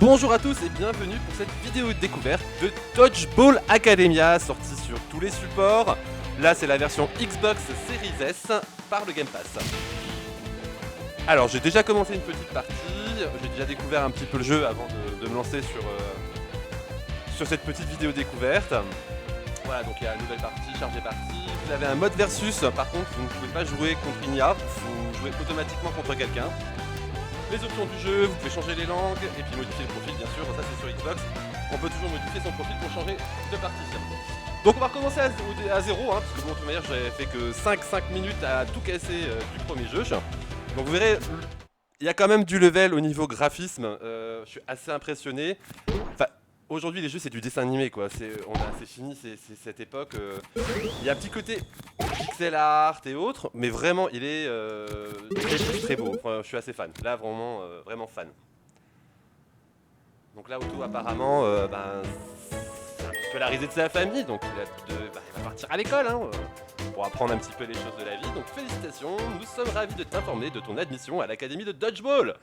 Bonjour à tous et bienvenue pour cette vidéo de découverte de Dodgeball Academia, sortie sur tous les supports. Là c'est la version Xbox Series S par le Game Pass. Alors j'ai déjà commencé une petite partie, j'ai déjà découvert un petit peu le jeu avant de me lancer sur cette petite vidéo découverte. Voilà, donc il y a une nouvelle partie, chargée partie. Vous avez un mode versus, par contre vous ne pouvez pas jouer contre une IA, vous jouez automatiquement contre quelqu'un. Les options du jeu, vous pouvez changer les langues et puis modifier le profil bien sûr, ça c'est sur Xbox. On peut toujours modifier son profil pour changer de partie. Donc on va recommencer à zéro, parce que bon, de toute manière j'avais fait que 5 minutes à tout casser du premier jeu. Donc vous verrez, il y a quand même du level au niveau graphisme, je suis assez impressionné. Enfin, aujourd'hui les jeux c'est du dessin animé quoi, c'est fini, c'est cette époque. Il y a un petit côté pixel art et autres, mais vraiment il est très beau, enfin, je suis assez fan, là vraiment, vraiment fan. Donc là Otto apparemment, c'est un petit peu la risée de sa famille, donc il va partir à l'école pour apprendre un petit peu les choses de la vie. Donc félicitations, nous sommes ravis de t'informer de ton admission à l'académie de Dodgeball,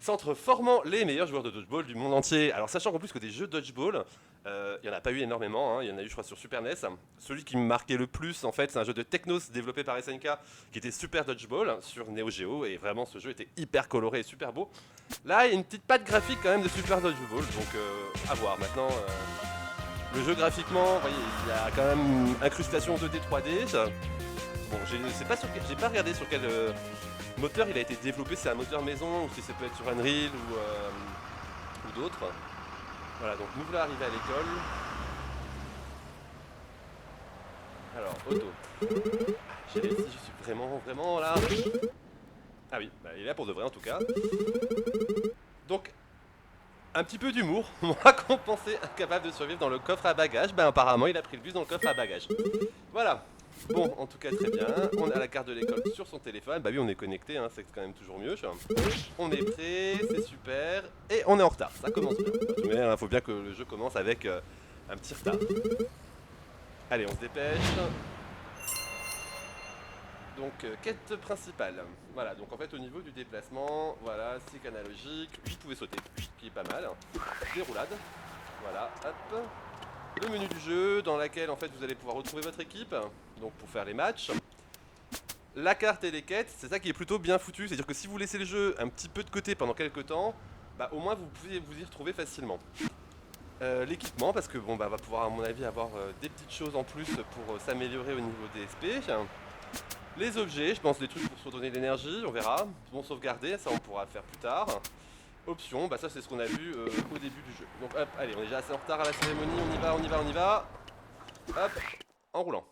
centre formant les meilleurs joueurs de dodgeball du monde entier. Alors sachant qu'en plus que des jeux dodgeball, il n'y en a pas eu énormément, il y en a eu je crois sur Super NES. Celui qui me marquait le plus en fait c'est un jeu de Technos développé par SNK qui était Super Dodgeball sur Neo Geo, et vraiment ce jeu était hyper coloré et super beau. Là il y a une petite patte graphique quand même de Super Dodgeball, donc à voir maintenant. Le jeu graphiquement, vous voyez, il y a quand même une incrustation 2D 3D. Bon, j'ai pas regardé sur quel moteur il a été développé, c'est un moteur maison ou si ça peut être sur Unreal ou d'autres. Voilà, donc nous voilà arrivés à l'école. Alors, Otto. J'ai réussi, je suis vraiment là. Ah oui, il est là pour de vrai en tout cas. Donc, un petit peu d'humour, moi qu'on pensait incapable de survivre dans le coffre à bagages, apparemment il a pris le bus dans le coffre à bagages. Voilà. Bon, en tout cas très bien, on a la carte de l'école sur son téléphone, bah oui on est connecté, c'est quand même toujours mieux. On est prêt, c'est super, et on est en retard, ça commence bien. Mais il faut bien que le jeu commence avec un petit retard. Allez, on se dépêche. Donc, quête principale. Voilà, donc en fait au niveau du déplacement, voilà, stick analogique, vous pouvez sauter, qui est pas mal. Déroulade, voilà, hop. Le menu du jeu dans lequel en fait vous allez pouvoir retrouver votre équipe, donc pour faire les matchs. La carte et les quêtes, c'est ça qui est plutôt bien foutu, c'est-à-dire que si vous laissez le jeu un petit peu de côté pendant quelques temps, au moins vous pouvez vous y retrouver facilement. L'équipement, parce que bon va pouvoir à mon avis avoir des petites choses en plus pour s'améliorer au niveau des SP. Les objets, je pense des trucs pour se redonner de l'énergie, on verra. Bon, sauvegarder, ça on pourra le faire plus tard. Options, ça c'est ce qu'on a vu au début du jeu. Donc hop, allez, on est déjà assez en retard à la cérémonie, on y va. Hop, en roulant.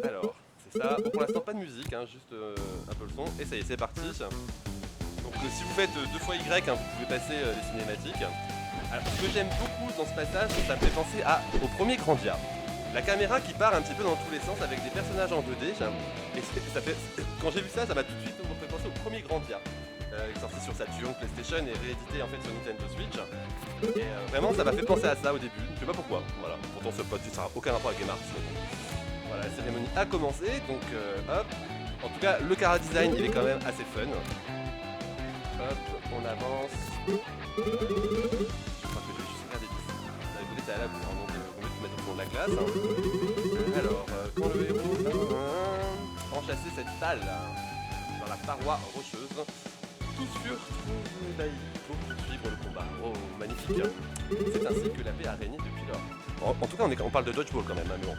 Alors, c'est ça. Bon, pour l'instant pas de musique, juste un peu le son. Et ça y est, c'est parti. Donc si vous faites 2 fois Y, vous pouvez passer les cinématiques. Alors, ce que j'aime beaucoup dans ce passage, ça me fait penser au premier Grandia. La caméra qui part un petit peu dans tous les sens avec des personnages en 2D. Et ça fait, quand j'ai vu ça, ça m'a tout de suite fait penser au premier Grandia. Qui est sorti sur Saturn, PlayStation et réédité en fait sur Nintendo Switch. Et vraiment ça m'a fait penser à ça au début, je sais pas pourquoi. Voilà, pourtant ça n'a aucun rapport avec Game Arts. Voilà, la cérémonie a commencé, donc hop. En tout cas, le chara design il est quand même assez fun. Hop, on avance. Je crois que je vais juste regarder ici. Écoutez, t'es à la boue, donc on va mettre au fond de la classe. Alors, quand le héros enchâsser cette dalle dans la paroi rocheuse, tout sûr, il faut poursuivre le combat. Oh, magnifique. C'est ainsi que la paix a régné depuis lors. En tout cas, on parle de dodgeball quand même, mais bon.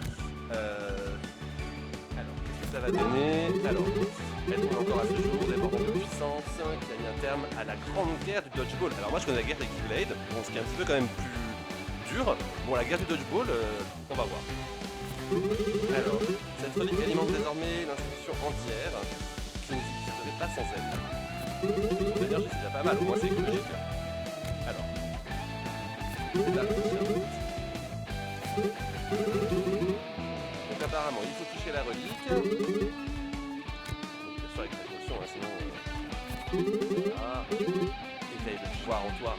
Alors, qu'est-ce que ça va donner? Alors, être encore à ce jour des moments de puissance qui a mis un terme à la grande guerre du dodgeball. Alors moi, je connais la guerre des Keyblade, bon, ce qui est un petit peu quand même plus dur. Bon, la guerre du dodgeball, on va voir. Alors, cette relique alimente désormais l'institution entière, qui ne serait pas sans elle. D'ailleurs, c'est déjà pas mal, au moins c'est écologique. Alors, là, donc apparemment, il faut toucher la relique. Donc, bien sûr avec précaution, sinon... Voilà. Éveille le pouvoir en toi.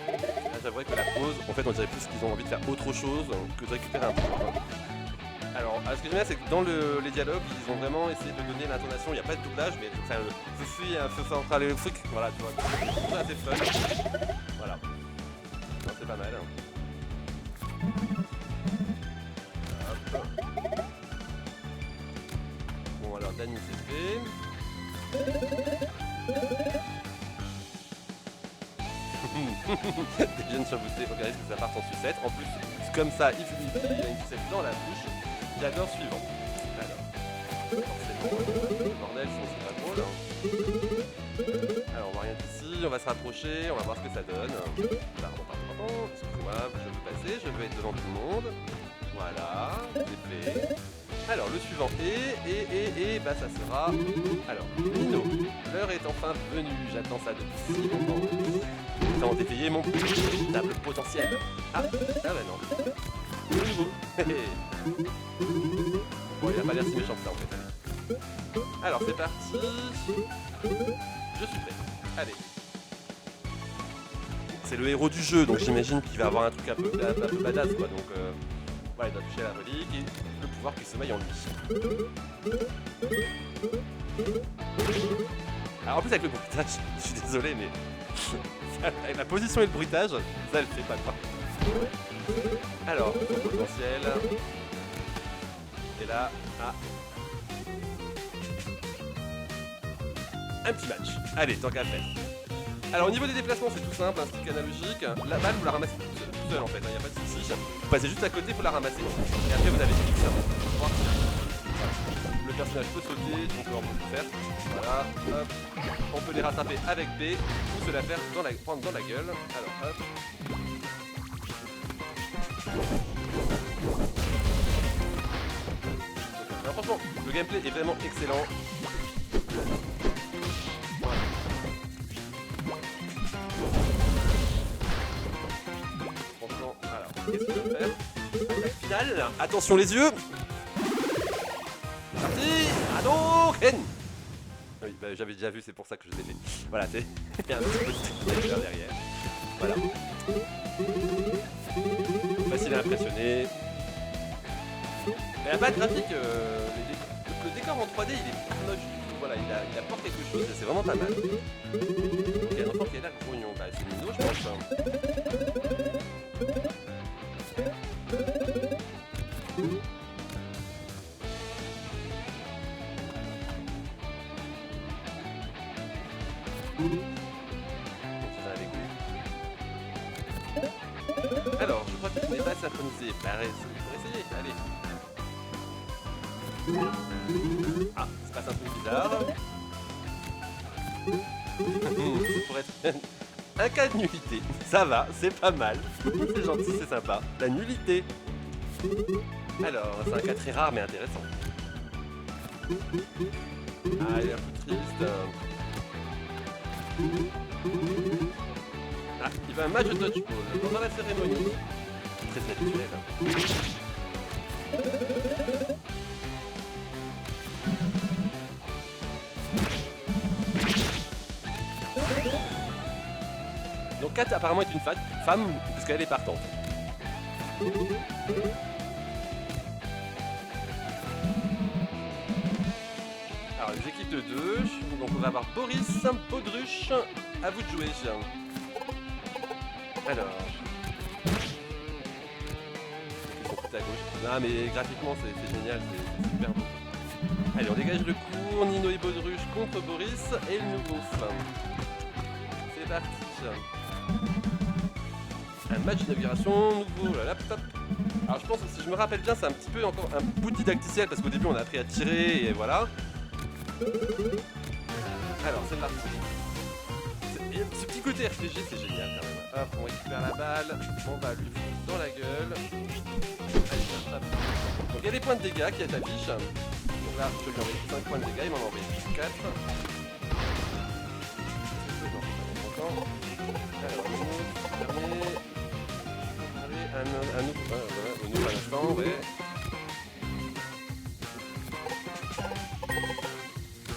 Là, j'avouerais que la pause, en fait, on dirait plus qu'ils ont envie de faire autre chose que de récupérer un peu. Alors, ce que j'aime bien, c'est que dans les dialogues, ils ont vraiment essayé de donner l'intonation. Il n'y a pas de doublage, mais ça, je suis un feu central électrique. Voilà, tu vois. C'est assez fun. Voilà. Non, c'est pas mal. Hop. Bon, alors, Dany, c'est fait. Des jeunes surboostés, regardez ce que ça part en sucette. En plus, comme ça, il a une sucette dans la bouche. J'adore suivant. Alors, forcément, le bordel, sinon c'est pas drôle. Alors, on voit rien d'ici, on va se rapprocher, on va voir ce que ça donne. Pardon, excuse-moi, je veux passer, je veux être devant tout le monde. Voilà, c'est fait. Alors, le suivant et bah ça sera... Alors, Nino, l'heure est enfin venue, j'attends ça depuis si longtemps. Tant d'éveiller mon véritable potentiel. Ah bah non. Bon, il a pas l'air si méchant que ça en fait. Alors, c'est parti. Je suis prêt. Allez. C'est le héros du jeu, donc j'imagine qu'il va avoir un truc un peu badass quoi, donc... Voilà, il doit toucher la relique et le pouvoir qui sommeille en lui. Alors en plus avec le bruitage, je suis désolé mais avec la position et le bruitage, ça le fait pas quoi. Alors, son potentiel. Et là, un petit match. Allez, tant qu'à faire. Alors au niveau des déplacements c'est tout simple, un stick analogique, la balle vous la ramassez tout seul en fait, il n'y a pas de soucis. Vous passez juste à côté, vous la ramassez, et après vous avez X. Le personnage peut sauter, donc on peut le faire. Voilà, hop. On peut les rattraper avec B, ou se la faire prendre dans la gueule. Alors hop. Alors franchement, le gameplay est vraiment excellent. Qu'est-ce qu'il va faire? Finale. Attention les yeux. Parti. Hadouken. Oui, bah, j'avais déjà vu, c'est pour ça que je l'ai fait. Voilà, c'est il y a un petit peu de stick derrière. Voilà. Facile à impressionner. Mais la patte graphique, le décor en 3D, il est pas moche du tout. Voilà, il apporte quelque chose et c'est vraiment pas mal. Il y a un enfant qui est là, grognon. Bah, c'est Nino, je pense. Alors, je crois que tu n'es pas synchronisé. Pareil, pour essayer, allez. Ah, il se passe un truc bizarre. Ça pourrait être un cas de nullité. Ça va, c'est pas mal. C'est gentil, c'est sympa. La nullité. Alors, c'est un cas très rare mais intéressant. Ah, il est un peu triste. Ah, il va un match de dodgeball pendant la cérémonie. Très habituel. Donc Kat apparemment est une femme puisqu'elle est partante. Alors les équipes de deux, donc on va avoir Boris, Baudruche, à vous de jouer. Alors... Tout à gauche. Ah mais graphiquement c'est génial, c'est super beau. Allez on dégage le cours, Nino et Baudruche contre Boris et le nouveau fan. C'est parti. Un match de navigation nouveau, la laptop. Alors je pense que si je me rappelle bien c'est un petit peu encore un bout de didacticiel parce qu'au début on a appris à tirer et voilà. Alors c'est parti. Ce petit côté RPG c'est génial quand même. Hop, on récupère la balle, on va lui foutre dans la gueule. Allez, hop. Donc il y a des points de dégâts qui affichent. Donc là je lui envoie 5 points de dégâts, il m'en envoie 4. Alors, on ouvre un instant, ouais.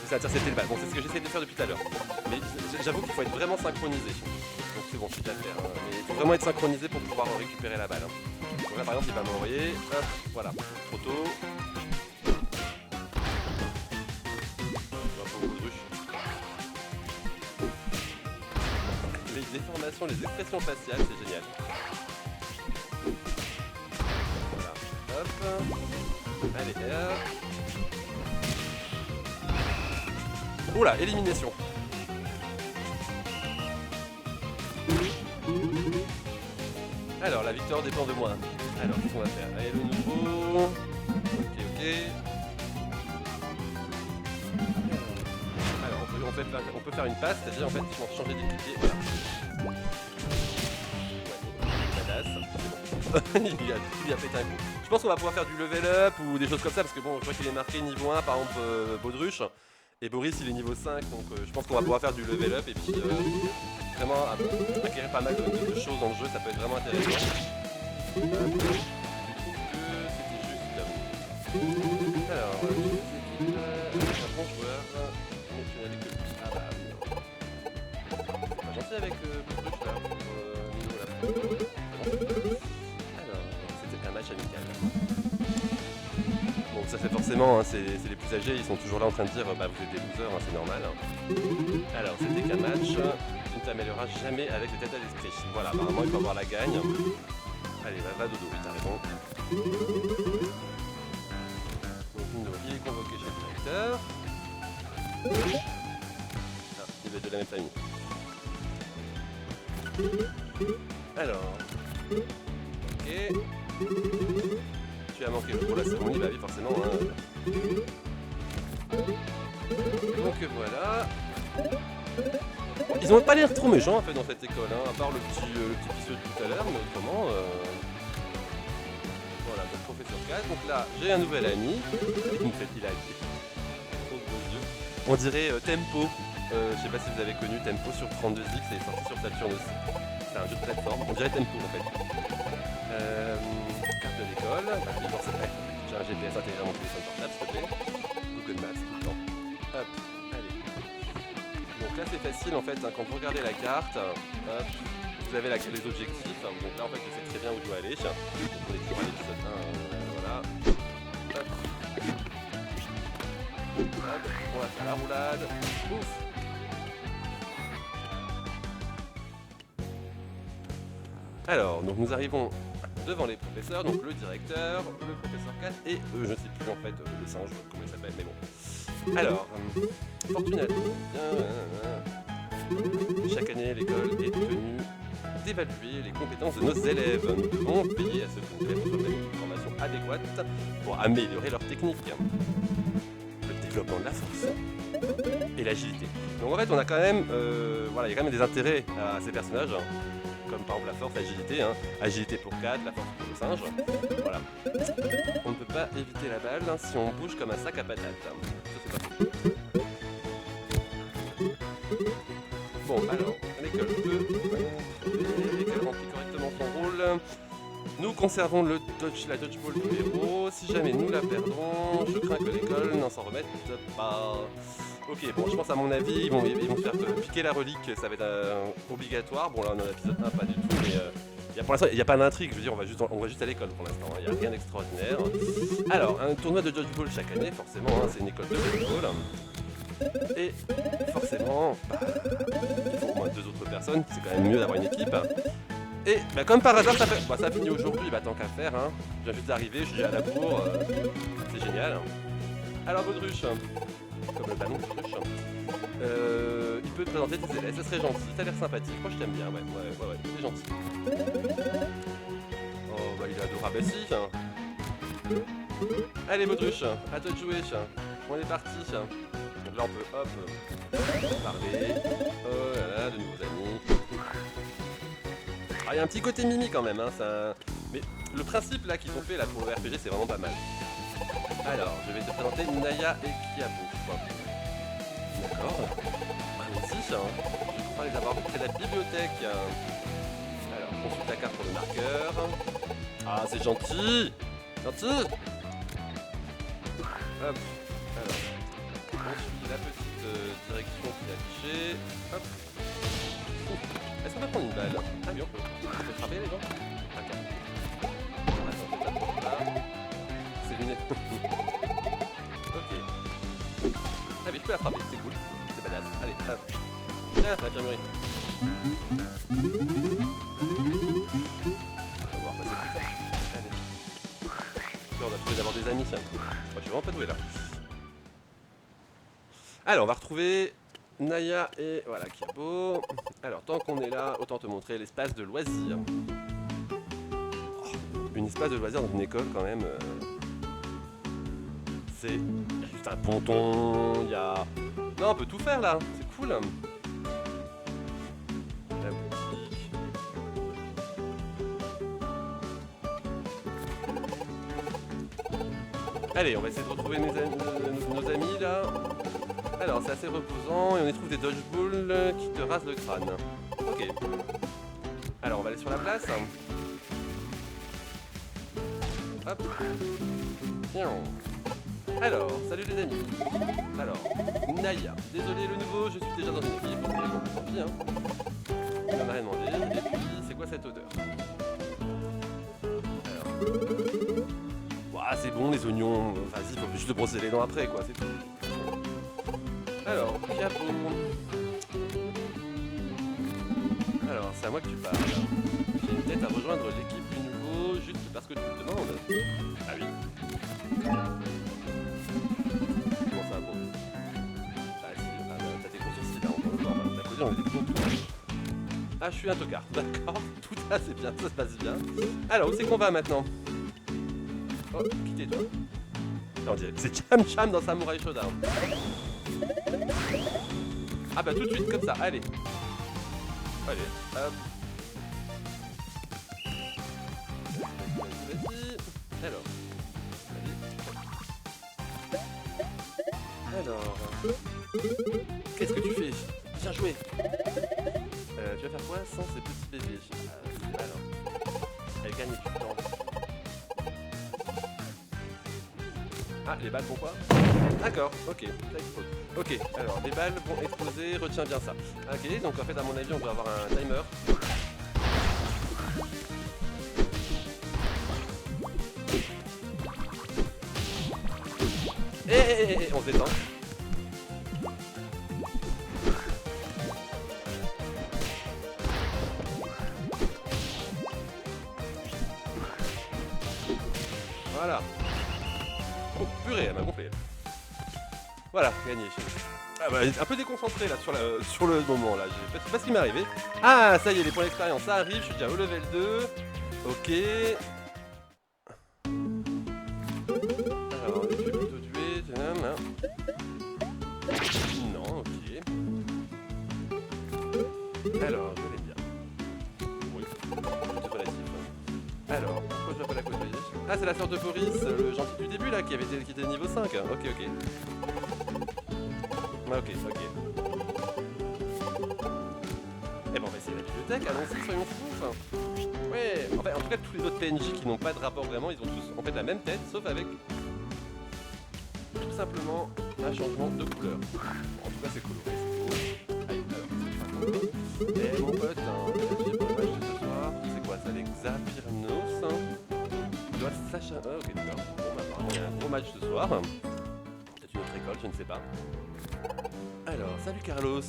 C'est intercepter le bal. Bon, c'est ce que j'essaie de faire depuis tout à l'heure. Mais j'avoue qu'il faut être vraiment synchronisé. Donc c'est bon, je suis déjà à faire. Hein. Mais il faut vraiment être synchronisé pour pouvoir récupérer la balle. Hein. Donc là par exemple il va m'envoyer, hop, voilà, trop tôt. Les déformations, les expressions faciales, c'est génial. Voilà, hop. Allez, hop. Oula, élimination. Alors, la victoire dépend de moi. Alors, qu'est-ce qu'on va faire? Allez, le nouveau. Ok. Alors, on peut faire une passe, c'est-à-dire en fait, ils vont changer d'équipier. Voilà. Ouais, il a pété un coup. Je pense qu'on va pouvoir faire du level up ou des choses comme ça, parce que bon, je vois qu'il est marqué niveau 1, par exemple, Baudruche. Et Boris, il est niveau 5, donc je pense qu'on va pouvoir faire du level up et puis vraiment acquérir pas mal de choses dans le jeu, ça peut être vraiment intéressant. Je trouve que c'était juste. Alors, un bon joueur, mais tu n'avais que lui. Ah bah oui. C'est pas gentil avec Baudruche là, Nino là. Alors, c'était un match amical. Bon, ça c'est forcément, hein, c'est les plus âgés, ils sont toujours là en train de dire bah vous êtes des losers, hein, c'est normal. Hein. Alors, c'était qu'un match, tu ne t'amélioreras jamais avec les têtes à l'esprit. Voilà, apparemment il faut avoir la gagne. Allez, va dodo, t'as raison. Donc, Nino, il est convoqué chez le directeur. Ah, il va être de la même famille. Alors, ok. Tu as manqué le coup, la cérémonie, bah oui, forcément. Hein. Donc voilà. Ils ont pas l'air trop méchants en fait dans cette école, hein, à part le petit pisseux de tout à l'heure, mais autrement. Voilà, donc professeur 4. Donc là, j'ai un nouvel ami. Il a trop de beaux yeux. On dirait Tempo. Je sais pas si vous avez connu Tempo sur 32X, c'est sorti sur Saturn aussi. C'est un jeu de plateforme, on dirait Tempo en fait. Carte de l'école, j'ai un GPS intégré à mon téléphone portable s'il te plaît. Google Maps tout le temps. Hop, allez. Donc là c'est facile en fait, hein, quand vous regardez la carte, hop, vous avez les objectifs. Hein, donc là en fait je sais très bien où je dois aller. Donc on est toujours à l'épisode 1, voilà. Hop. Hop, on va faire la roulade. Ouf. Alors, donc nous arrivons devant les professeurs, donc le directeur, le professeur 4 et je ne sais plus en fait le singe, comment il s'appelle, mais bon. Alors, Fortunato, chaque année l'école est tenue d'évaluer les compétences de nos élèves. Nous devons veiller à ce que nos élèves reçoivent une formation adéquate pour améliorer leur technique, le développement de la force et l'agilité. Donc en fait on a quand même, voilà, il y a quand même des intérêts à ces personnages. Comme par exemple la force, l'agilité, hein. Agilité pour 4, la force pour le singe. Voilà. On ne peut pas éviter la balle hein, si on bouge comme un sac à patates. Ça c'est pas faux. Bon alors, l'école peut. L'école remplit correctement son rôle. Nous conservons la dodgeball du héros. Si jamais nous la perdons, je crains que l'école n'en s'en remette pas. Ok, bon, je pense à mon avis, ils vont faire piquer la relique, ça va être obligatoire. Bon, là, on est dans l'épisode 1, pas du tout, mais pour l'instant, il n'y a pas d'intrigue. Je veux dire, on va juste à l'école pour l'instant, il n'y a rien d'extraordinaire. Alors, un tournoi de dodgeball chaque année, forcément, hein, c'est une école de dodgeball. Et forcément, il faut au moins 2 autres personnes, c'est quand même mieux d'avoir une équipe. Et bah, comme par hasard, ça finit aujourd'hui, bah, tant qu'à faire. Hein. Je viens juste d'arriver, je suis à la bourre, c'est génial. Alors, Baudruche. Comme le ballon de Baudruche. Il peut te présenter tes élèves, ça serait gentil, t'as l'air sympathique, moi je t'aime bien, ouais, c'est gentil. Oh bah il est adorable aussi. Allez Baudruche, à toi de jouer, on est parti. Donc là on peut hop, parler, oh là là, de nouveaux amis. Ah il y a un petit côté mimi quand même, hein, ça... mais le principe là qu'ils ont fait là pour le RPG c'est vraiment pas mal. Alors, je vais te présenter Naya et Kiabo. D'accord. Ici, je crois les avoir près de la bibliothèque. Alors, consulte la carte pour le marqueur. Ah, c'est gentil. Gentil. Hop. Alors, on suit la petite direction qui est affichée. Hop. Est-ce qu'on va prendre une balle? Ah oui, on peut. On peut frapper les gens? Ok. Hop. Tiens, l'infirmerie. On va pouvoir passer plus tard. Allez. Là, on a trouvé d'avoir des amis, tiens. Oh, je suis vraiment pas doué là. Alors, on va retrouver Naya et voilà, Kiabo. Alors, tant qu'on est là, autant te montrer l'espace de loisirs. Une espace de loisirs dans une école, quand même. C'est juste un ponton, il y a... Non, on peut tout faire là, c'est cool. La boutique. Allez, on va essayer de retrouver nos amis là. Alors, c'est assez reposant et on y trouve des dodgeballs qui te rasent le crâne. Ok. Alors, on va aller sur la place. Hop. Tiens. Alors, salut les amis. Alors, Naya. Désolé le nouveau, je suis déjà dans une équipe. Ok, bon, tant pis, hein. Il m'en a rien demandé. Et puis, c'est quoi cette odeur? Alors. Ouah, c'est bon les oignons. Vas-y, faut juste brosser les dents après, quoi, c'est tout. Alors, Kiabo. Alors, c'est à moi que tu parles. J'ai une tête à rejoindre l'équipe du nouveau juste parce que tu me demandes. Ah oui. Comment ça, bon? Ah si, t'as des gros sourcils là, on t'as posé, on est des gros touches. Ah, je suis un tocard, d'accord. Tout ça, c'est bien, ça se passe bien. Alors, où c'est qu'on va maintenant? Oh, quittez toi. On dirait que c'est Cham Cham dans Samurai Showdown. Ah bah tout de suite, comme ça, allez. Allez, hop. Vas-y. Alors. Vas-y. Alors. Qu'est-ce que tu fais? Bien joué. Tu vas faire quoi sans ces petits bébés? Alors. Elle gagne du temps. Ah, les balles vont quoi? D'accord, ok, ça explose. Ok, alors les balles vont exploser, retiens bien ça. Ok, donc en fait à mon avis on doit avoir un timer. Et on se détend. Voilà. Oh purée, elle m'a gonflé. Voilà, gagné. Ah bah, un peu déconcentré là sur le moment là. Je sais pas ce qui m'est arrivé. Ah, ça y est, les points d'expérience, ça arrive. Je suis déjà au level 2. Ok. Alors, je vais plutôt tuer. Non, ok. Alors, je l'aime bien. Oui, c'est relatif. Alors, pourquoi je vois pas la côtoyer? Ah, c'est la sœur de Boris, le gentil du début là, qui était niveau 5. Ok, ok. Ok. Eh ben on va essayer la bibliothèque, allons-y, soyons fous. Ouais, en fait, en tout cas tous les autres PNJ qui n'ont pas de rapport vraiment, ils ont tous en fait la même tête, sauf avec tout simplement un changement de couleur. En tout cas c'est coloré, c'est beau. Allez, alors, et mon pote, j'ai pas le match de ce soir, c'est quoi ça, l'Hexapyrnos? Il doit Sacha... Ah ok d'accord, bon bah apparemment il y a un gros match ce soir. Peut-être une autre école, je ne sais pas. Alors, salut Carlos.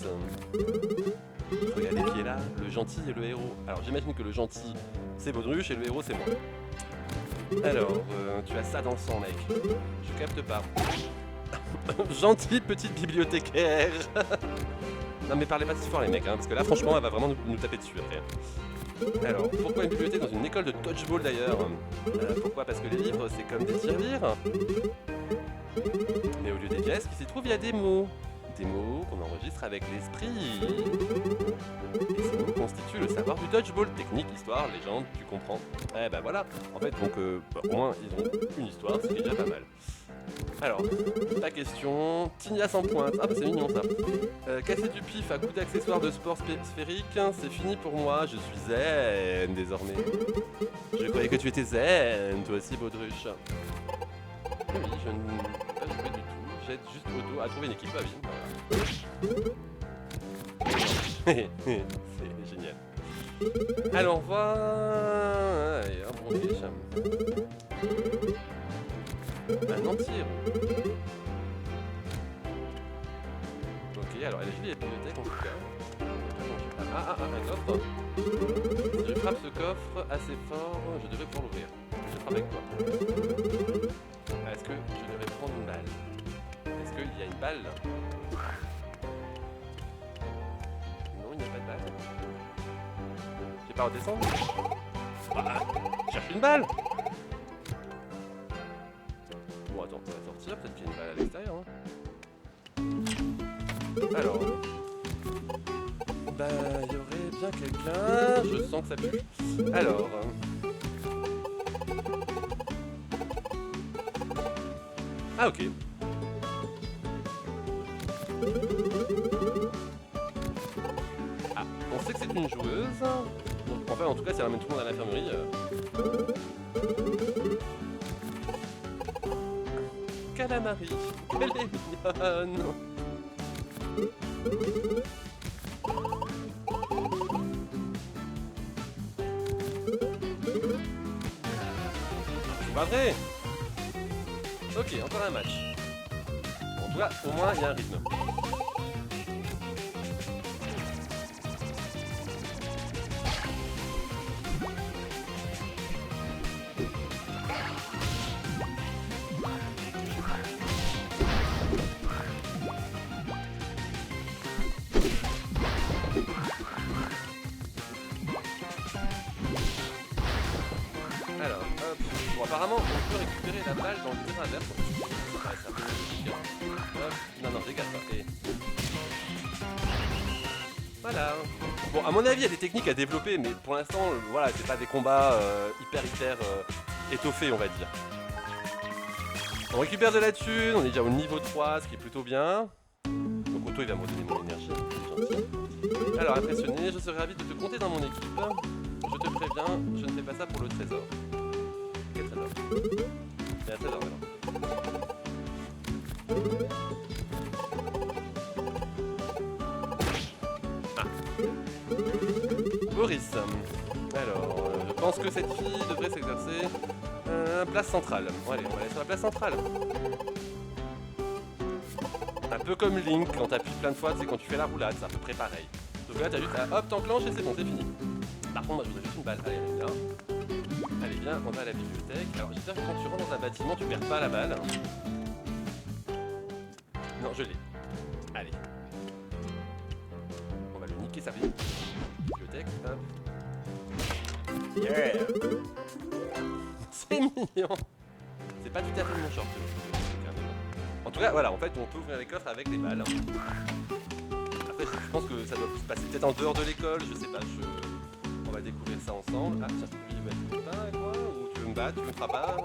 Regardez qui est là, le gentil et le héros. Alors j'imagine que le gentil c'est Baudruche et le héros c'est moi. Alors, tu as ça dans le sang mec. Je capte pas. Gentille petite bibliothécaire. Non mais parlez pas si fort les mecs, hein, parce que là franchement elle va vraiment nous taper dessus après. Alors, pourquoi une bibliothèque dans une école de dodgeball d'ailleurs? Pourquoi? Parce que les livres c'est comme des tirelires. Mais au lieu des pièces qui s'y trouvent, il y a des mots. Des mots qu'on enregistre avec l'esprit. Et ces mots constituent le savoir du dodgeball. Technique, histoire, légende, tu comprends. Eh ben voilà. En fait, donc, au moins, ils ont une histoire, c'est déjà pas mal. Alors, la question. Tigna sans pointe. Ah bah c'est mignon ça. Casser du pif à coups d'accessoires de sport sphérique, c'est fini pour moi. Je suis zen désormais. Je croyais que tu étais zen, toi aussi, Baudruche. Oui, je ne peux pas jouer du tout. J'aide juste Auto à trouver une équipe à vie. Voilà. C'est génial. Alors, on va... Allez, un bon fiche. Un anti-héros. Ok. alors elle a juste les bibliothèques en tout cas. Un coffre. Si je frappe ce coffre assez fort, je devrais pouvoir l'ouvrir. Je frappe avec quoi? Est-ce que je devrais prendre une balle? Est-ce qu'il y a une balle? Non, il n'y a pas de balle. J'ai pas redescendre? Cherche une balle! Bon, attends, on va sortir, peut-être qu'il y a une balle à l'extérieur. Hein. Alors. Bah, il y aurait bien quelqu'un. Je sens que ça pue. Alors. Ah, ok. Ah, on sait que c'est une joueuse. Donc, enfin, en tout cas, ça ramène tout le monde à l'infirmerie. Calamari, elle est mignonne. C'est pas vrai. Ok, encore un match. En tout cas, au moins, il y a un rythme. Alors, hop. Bon, apparemment, on peut récupérer la balle dans le terrain adverse. Ouais, c'est un peu logique. Hop. Non, dégage pas. Et... voilà. Bon, à mon avis, il y a des techniques à développer, mais pour l'instant, voilà, c'est pas des combats hyper étoffés, on va dire. On récupère de la thune, on est déjà au niveau 3, ce qui est plutôt bien. Donc Otto, il va me redonner mon énergie, c'est gentil. Alors, impressionné, je serais ravi de te compter dans mon équipe. Je te préviens, je ne fais pas ça pour le trésor. Quel trésor? C'est un trésor, alors. Ah. Boris. Alors, je pense que cette fille devrait s'exercer. Place centrale. Bon, allez, on va aller sur la place centrale. Un peu comme Link, quand t'appuies plein de fois, c'est quand tu fais la roulade, c'est à peu près pareil. Donc là, t'as juste à hop, t'enclenches et c'est bon, c'est fini. Par contre, moi, je voudrais juste une balle. Allez, là. Allez, viens, on va à la bibliothèque. Alors, j'espère que quand tu rentres dans un bâtiment, tu perds pas la balle. Non, je l'ai. Allez. On va le niquer sa vie. Bibliothèque, hop. Yeah! C'est mignon! C'est pas tout à fait mon short. En tout cas, voilà, en fait, on peut ouvrir les coffres avec des balles. Après, je pense que ça doit se passer peut-être en dehors de l'école, je sais pas, on va découvrir ça ensemble. Ah, tiens, lui, il va être content avec moi, ou tu veux me battre, tu me feras pas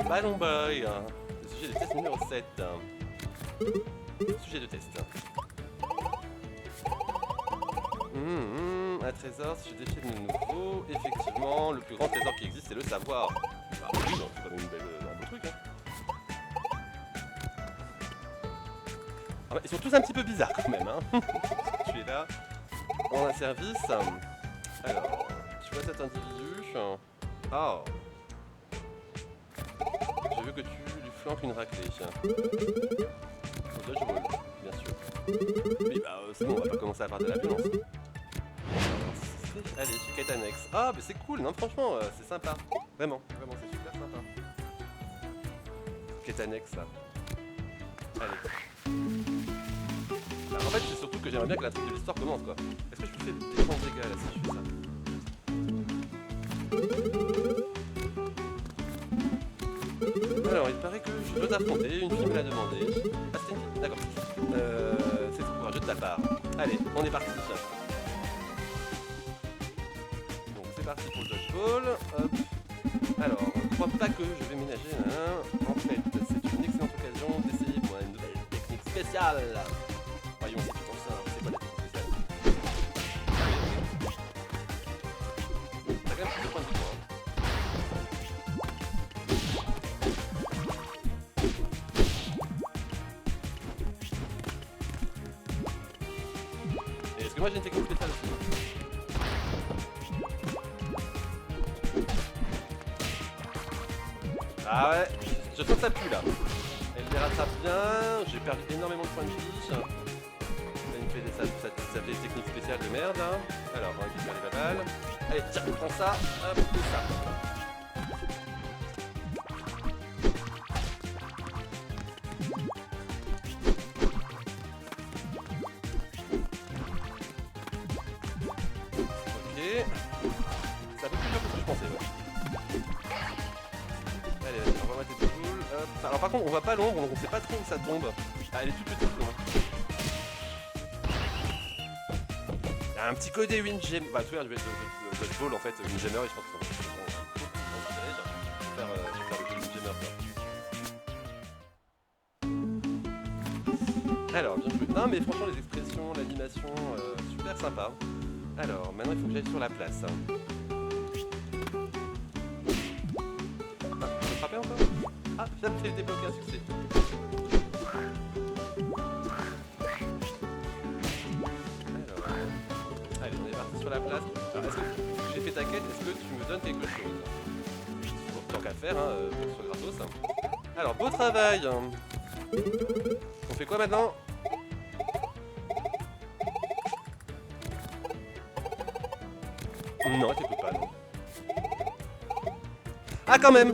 Ballon Boy, le sujet de test numéro 7. Sujet de test. Un trésor, si je défie de nouveau, effectivement, le plus grand trésor qui existe, c'est le savoir. Ah oui, non, c'est quand même un beau truc, hein. Ah bah, ils sont tous un petit peu bizarres quand même, hein. Tu es là, en un service. Alors, tu vois cet individu. Oh. Je veux que tu lui flanques une raclée. Au dodgeball, bien sûr. Oui, bah c'est bon, on va pas commencer à faire de la violence. Allez, quête annexe. Ah, mais c'est cool, non, franchement, c'est sympa. Vraiment, c'est super sympa. Quête annexe, là. Allez. Alors, en fait, c'est surtout que j'aimerais bien que la truc de l'histoire commence, quoi. Est-ce que je me fais des grands dégâts, là, si je fais ça? Alors, il paraît que je dois t'affronter, une fille me l'a demandé. Ah, c'était une fille, d'accord. C'est trop courageux de ta part. Allez, on est parti. C'est parti pour le dodgeball. Hop. Alors, je crois pas que je vais ménager. En fait, c'est une excellente occasion d'essayer pour une nouvelle technique spéciale. Voyons, c'est tout ça. C'est quoi la technique spéciale? T'as quand même plus de points de vie, toi. Et est-ce que moi j'ai une technique spéciale aussi? Ah ouais, je sens que ça pue là. Elle les rattrape bien, j'ai perdu énormément de points de vie. ça fait des techniques spéciales de merde. Hein. Alors, on va récupérer les babales. Allez, tiens, prends ça, hop, et ça. Ok. C'est un peu plus dur que ce que je pensais, ouais. Allez, vas-y, on va mettre des boules. Hop. Alors par contre, on voit pas l'ombre, donc on sait pas trop où ça tombe. Ah, elle est toute petite, non. Il y a un petit côté Windjammer. Bah, tu vois, je vais Dodgeball en fait, Windjammer, et je pense que c'est faire le jeu Windjammer, quoi. Alors, bien joué. Non, mais franchement, les expressions, l'animation, super sympa. Alors, maintenant, il faut que j'aille sur la place. Ah, je peux frapper encore? Ah, ça me fait débloquer un succès. Alors, allez, on est parti sur la place. Alors, est-ce que j'ai fait ta quête? Est-ce que tu me donnes quelque chose? Bon, tant qu'à faire, hein, pour que ce soit gratos. Alors, beau travail. On fait quoi maintenant? Non, elle t'écoute pas, non. Ah, quand même!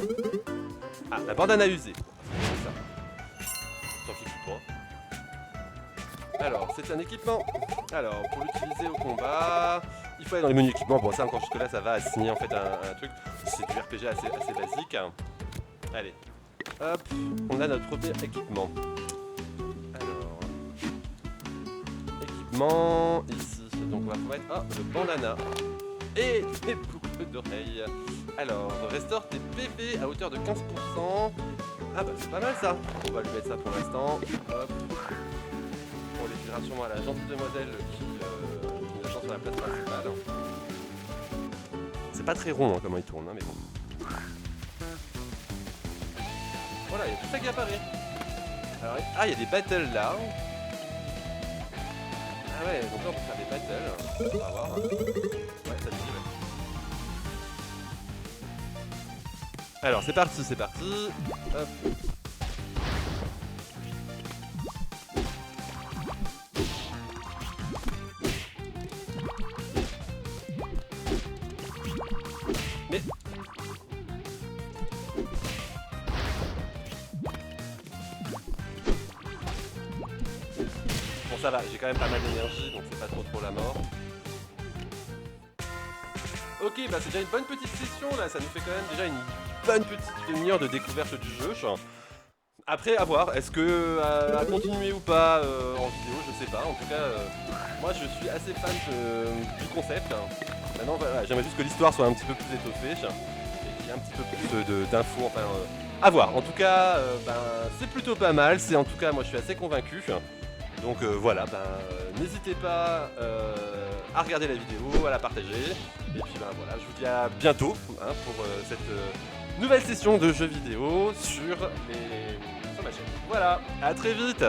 Ah, la bandana usée. C'est ça. Tant qu'il fout pas. Alors, c'est un équipement. Alors, pour l'utiliser au combat, il faut aller dans les menus équipements. Bon, ça encore jusque-là, ça va assigner en fait un truc. C'est du RPG assez basique. Allez. Hop, on a notre premier équipement. Alors. Équipement, ici. Donc, on va mettre le bandana. Et des boucles d'oreilles. Alors, restaure tes PV à hauteur de 15%. Ah bah c'est pas mal ça. On va lui mettre ça pour l'instant. Hop. Pour les sûrement à la gentille demoiselle qui nous attend sur la place principale. C'est pas très rond hein, comment il tourne, hein, mais bon. Voilà, il y a tout ça qui apparaît. Alors, il y a des battles là. Ah ouais, donc là on peut faire des battles. On va voir. Ouais, ça me dit, ouais. Alors c'est parti, c'est parti. Hop. Mais... Bon ça va, j'ai quand même pas mal d'énergie, donc c'est pas trop la mort. Ok, bah c'est déjà une bonne petite session là, ça nous fait quand même déjà une bonne petite demi-heure de découverte du jeu. Après, à voir, est-ce que à continuer ou pas en vidéo, je sais pas. En tout cas, moi je suis assez fan du concept. Maintenant, voilà, j'aimerais juste que l'histoire soit un petit peu plus étoffée et qu'il y ait un petit peu plus d'infos. Enfin, à voir. En tout cas, c'est plutôt pas mal. C'est en tout cas, moi je suis assez convaincu. Donc voilà, n'hésitez pas à regarder la vidéo, à la partager. Et puis voilà, je vous dis à bientôt hein, pour cette nouvelle session de jeux vidéo sur ma chaîne. Voilà, à très vite.